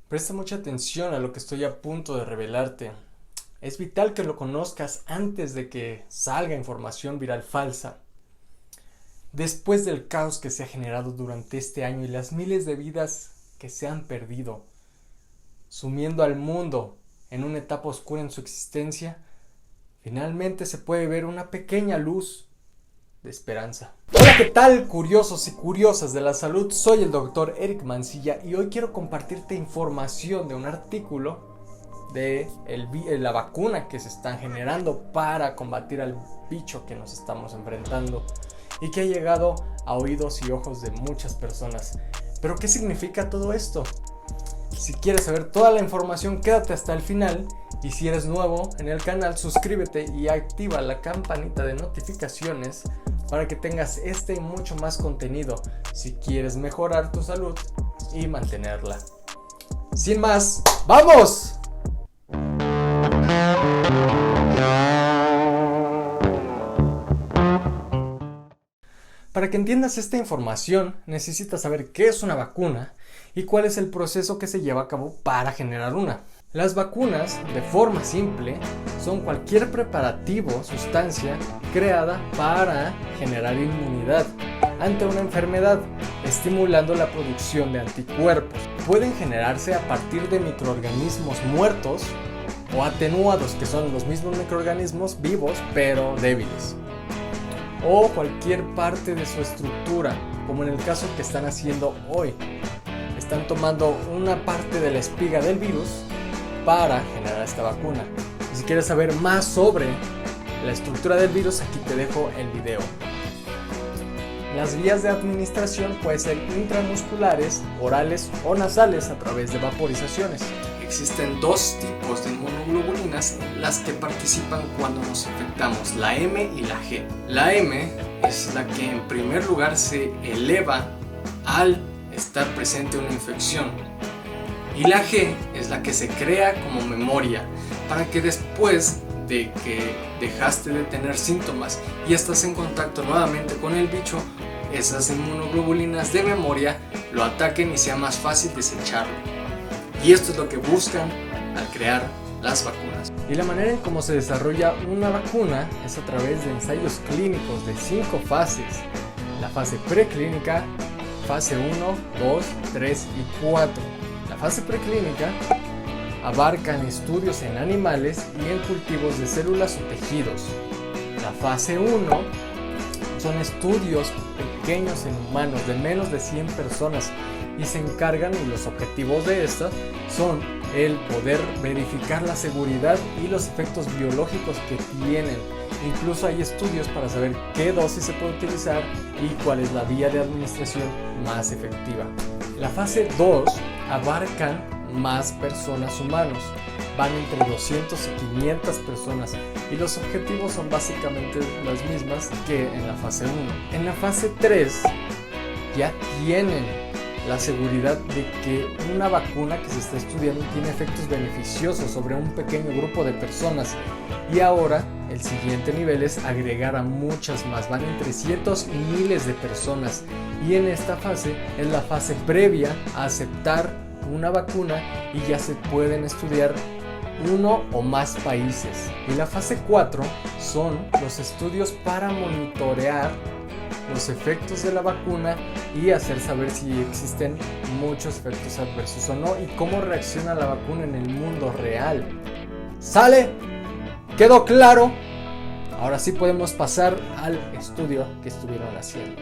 Presta mucha atención a lo que estoy a punto de revelarte. Es vital que lo conozcas antes de que salga información viral falsa. Después del caos que se ha generado durante este año y las miles de vidas que se han perdido, sumiendo al mundo en una etapa oscura en su existencia, finalmente se puede ver una pequeña luz de esperanza. Hola, ¿qué tal, curiosos y curiosas de la salud? Soy el doctor Eric Mancilla y hoy quiero compartirte información de un artículo de la vacuna que se están generando para combatir al bicho que nos estamos enfrentando y que ha llegado a oídos y ojos de muchas personas. ¿Pero qué significa todo esto? Si quieres saber toda la información, quédate hasta el final. Y si eres nuevo en el canal, suscríbete y activa la campanita de notificaciones para que tengas este y mucho más contenido si quieres mejorar tu salud y mantenerla. Sin más, ¡vamos! Para que entiendas esta información, necesitas saber qué es una vacuna y cuál es el proceso que se lleva a cabo para generar una. Las vacunas, de forma simple, son cualquier preparativo, sustancia, creada para generar inmunidad ante una enfermedad, estimulando la producción de anticuerpos. Pueden generarse a partir de microorganismos muertos o atenuados, que son los mismos microorganismos vivos pero débiles, o cualquier parte de su estructura, como en el caso que están haciendo hoy. Están tomando una parte de la espiga del virus para generar esta vacuna. Y si quieres saber más sobre la estructura del virus, aquí te dejo el video. Las vías de administración pueden ser intramusculares, orales o nasales a través de vaporizaciones. Existen dos tipos de inmunoglobulinas las que participan cuando nos infectamos, la M y la G. La M es la que en primer lugar se eleva al estar presente una infección, y la G es la que se crea como memoria para que después de que dejaste de tener síntomas y estás en contacto nuevamente con el bicho, esas inmunoglobulinas de memoria lo ataquen y sea más fácil desecharlo. Y esto es lo que buscan al crear las vacunas. Y la manera en cómo se desarrolla una vacuna es a través de ensayos clínicos de 5 fases. La fase preclínica, fase 1, 2, 3 y 4. La fase preclínica abarcan estudios en animales y en cultivos de células o tejidos. La fase 1 son estudios pequeños en humanos de menos de 100 personas y se encargan, y los objetivos de estas son el poder verificar la seguridad y los efectos biológicos que tienen. Incluso hay estudios para saber qué dosis se puede utilizar y cuál es la vía de administración más efectiva. La fase 2 abarcan más personas humanos, van entre 200 y 500 personas y los objetivos son básicamente las mismas que en la fase 1. En la fase 3 ya tienen la seguridad de que una vacuna que se está estudiando tiene efectos beneficiosos sobre un pequeño grupo de personas, y ahora el siguiente nivel es agregar a muchas más, van entre cientos y miles de personas, y en esta fase es la fase previa a aceptar una vacuna y ya se pueden estudiar uno o más países. Y la fase 4 son los estudios para monitorear los efectos de la vacuna y hacer saber si existen muchos efectos adversos o no y cómo reacciona la vacuna en el mundo real. ¿Sale? ¿Quedó claro? Ahora sí podemos pasar al estudio que estuvieron haciendo.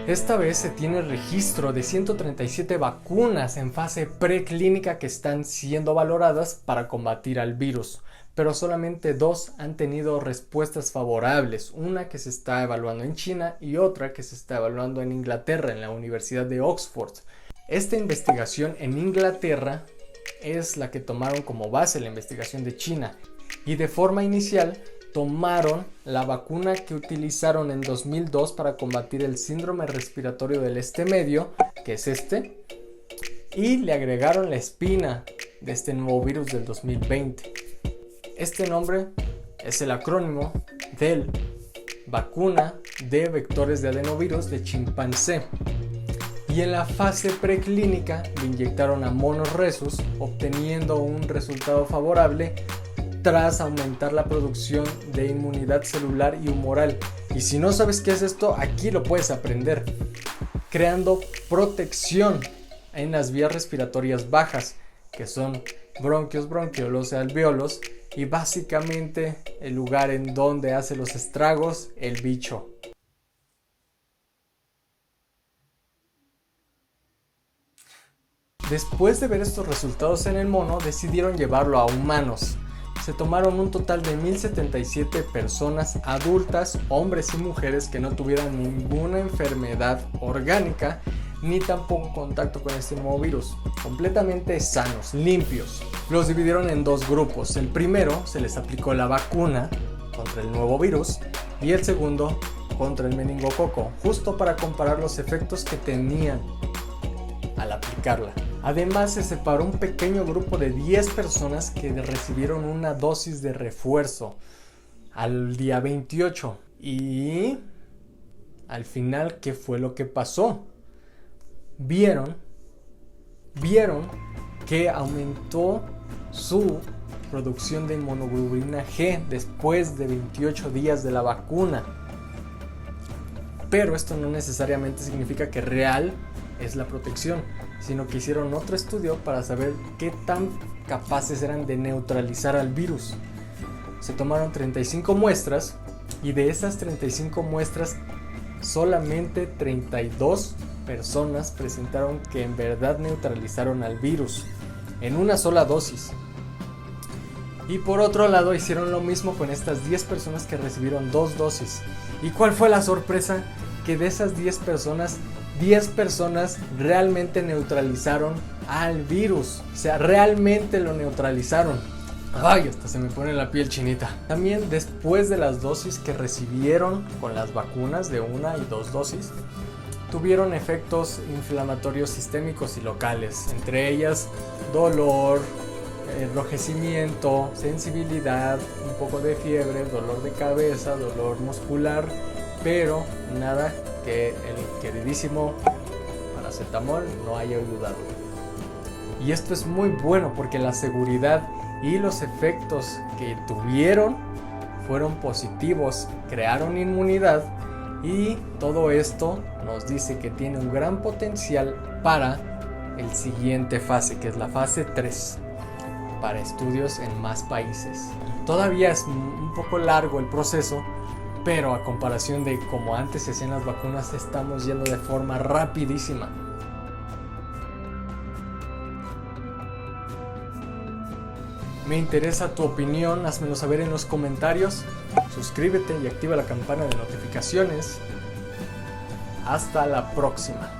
Esta vez se tiene registro de 137 vacunas en fase preclínica que están siendo valoradas para combatir al virus, pero solamente 2 han tenido respuestas favorables, una que se está evaluando en China y otra que se está evaluando en Inglaterra, en la Universidad de Oxford. Esta investigación en Inglaterra es la que tomaron como base la investigación de China, y de forma inicial tomaron la vacuna que utilizaron en 2002 para combatir el síndrome respiratorio del este medio, que es este, y le agregaron la espina de este nuevo virus del 2020. Este nombre es el acrónimo del vacuna de vectores de adenovirus de chimpancé. Y Y en la fase preclínica le inyectaron a monos rhesus, obteniendo un resultado favorable tras aumentar la producción de inmunidad celular y humoral. Y si no sabes qué es esto, aquí lo puedes aprender. Creando protección en las vías respiratorias bajas, que son bronquios, bronquiolos y alvéolos, y básicamente el lugar en donde hace los estragos el bicho. Después de ver estos resultados en el mono, decidieron llevarlo a humanos. Se tomaron un total de 1077 personas adultas, hombres y mujeres que no tuvieran ninguna enfermedad orgánica ni tampoco contacto con este nuevo virus, completamente sanos, limpios. Los dividieron en dos grupos. El primero se les aplicó la vacuna contra el nuevo virus y el segundo contra el meningococo, justo para comparar los efectos que tenían al aplicarla. Además, se separó un pequeño grupo de 10 personas que recibieron una dosis de refuerzo al día 28. Y al final, ¿qué fue lo que pasó? Vieron que aumentó su producción de inmunoglobulina G después de 28 días de la vacuna. Pero esto no necesariamente significa que real es la protección, sino que hicieron otro estudio para saber qué tan capaces eran de neutralizar al virus. Se tomaron 35 muestras y de esas 35 muestras solamente 32 personas presentaron que en verdad neutralizaron al virus en una sola dosis. Y por otro lado hicieron lo mismo con estas 10 personas que recibieron 2 dosis. ¿Y cuál fue la sorpresa? Que de esas 10 personas realmente neutralizaron al virus. O sea, realmente lo neutralizaron. Ay, hasta se me pone la piel chinita. También después de las dosis que recibieron con las vacunas de 1 y 2 dosis, tuvieron efectos inflamatorios sistémicos y locales, entre ellas dolor, enrojecimiento, sensibilidad, un poco de fiebre, dolor de cabeza, dolor muscular, pero nada que el queridísimo paracetamol no haya ayudado. Y esto es muy bueno porque la seguridad y los efectos que tuvieron fueron positivos, crearon inmunidad y todo esto nos dice que tiene un gran potencial para el siguiente fase, que es la fase 3, para estudios en más países. Todavía es un poco largo el proceso, pero a comparación de como antes se hacían las vacunas, estamos yendo de forma rapidísima. Me interesa tu opinión, házmelo saber en los comentarios. Suscríbete y activa la campana de notificaciones. Hasta la próxima.